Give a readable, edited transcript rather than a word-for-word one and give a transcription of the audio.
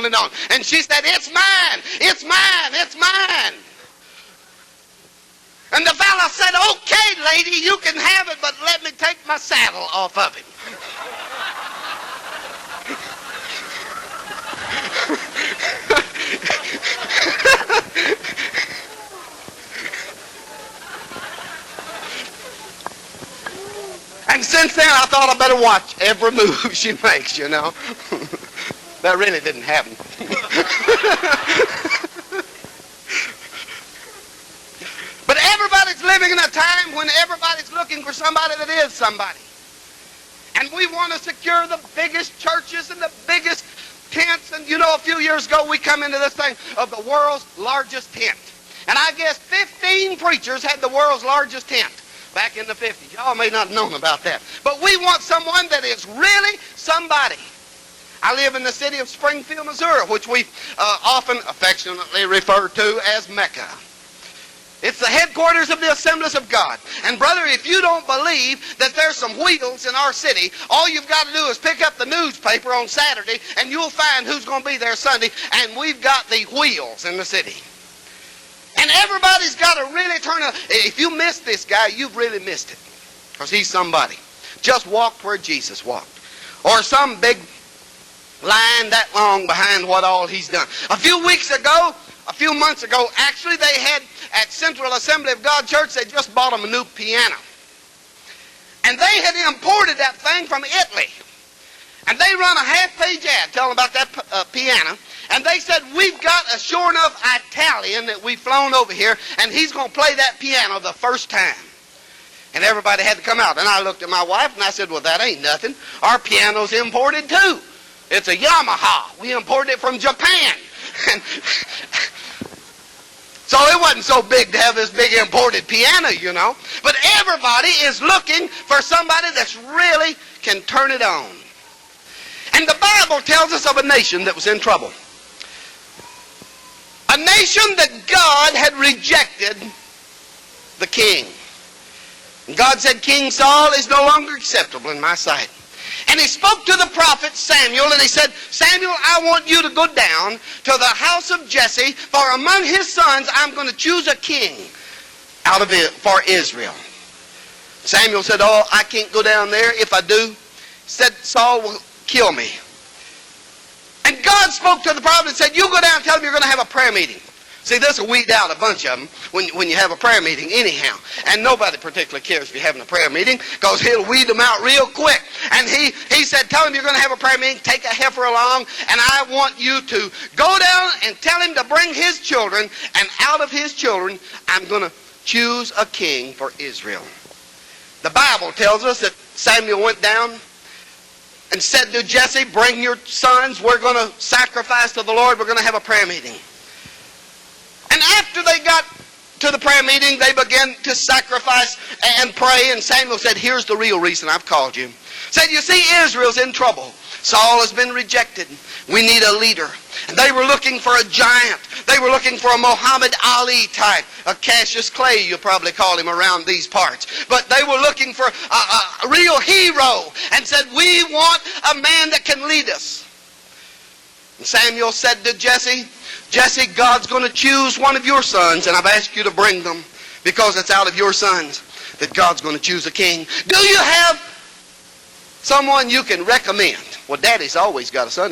on. And she said, "It's mine, it's mine, it's mine." And the fella said, "Okay, lady, you can have it, but let me take my saddle off of him." And since then, I thought I better watch every move she makes, you know. That really didn't happen. But everybody's living in a time when everybody's looking for somebody that is somebody. And we want to secure the biggest churches and the biggest tents. And you know, a few years ago, we come into this thing of the world's largest tent. And I guess 15 preachers had the world's largest tent back in the 50s. Y'all may not have known about that. But we want someone that is really somebody. I live in the city of Springfield, Missouri, which we often affectionately refer to as Mecca. It's the headquarters of the Assemblies of God. And brother, if you don't believe that there's some wheels in our city, all you've got to do is pick up the newspaper on Saturday and you'll find who's going to be there Sunday. And we've got the wheels in the city. And everybody's got to really turn up. If you miss this guy, you've really missed it. Because he's somebody. Just walk where Jesus walked. Or some big line that long behind what all he's done. A few months ago, actually, they had at Central Assembly of God Church, they just bought them a new piano. And they had imported that thing from Italy. And they run a half-page ad telling about that piano. And they said, "We've got a sure enough Italian that we've flown over here, and he's going to play that piano the first time." And everybody had to come out. And I looked at my wife and I said, "Well, that ain't nothing. Our piano's imported too. It's a Yamaha. We imported it from Japan." And so it wasn't so big to have this big imported piano, you know. But everybody is looking for somebody that's really can turn it on. And the Bible tells us of a nation that was in trouble. A nation that God had rejected the king. And God said, "King Saul is no longer acceptable in my sight." And he spoke to the prophet Samuel, and he said, "Samuel, I want you to go down to the house of Jesse, for among his sons I'm going to choose a king out of it for Israel." Samuel said, "Oh, I can't go down there. If I do," said, "Saul will kill me." And God spoke to the prophet and said, "You go down and tell him you're going to have a prayer meeting." See, this will weed out a bunch of them when you have a prayer meeting anyhow. And nobody particularly cares if you're having a prayer meeting, because he'll weed them out real quick. And he said, "Tell him you're going to have a prayer meeting, take a heifer along, and I want you to go down and tell him to bring his children, and out of his children I'm going to choose a king for Israel." The Bible tells us that Samuel went down and said to Jesse, "Bring your sons, we're going to sacrifice to the Lord, we're going to have a prayer meeting." And after they got to the prayer meeting, they began to sacrifice and pray. And Samuel said, "Here's the real reason I've called you." Said, "You see, Israel's in trouble. Saul has been rejected. We need a leader." And they were looking for a giant. They were looking for a Muhammad Ali type, a Cassius Clay, you probably call him around these parts. But they were looking for a real hero, and said, "We want a man that can lead us." And Samuel said to Jesse, "Jesse, God's going to choose one of your sons, and I've asked you to bring them, because it's out of your sons that God's going to choose a king. Do you have someone you can recommend?" Well, Daddy's always got a son.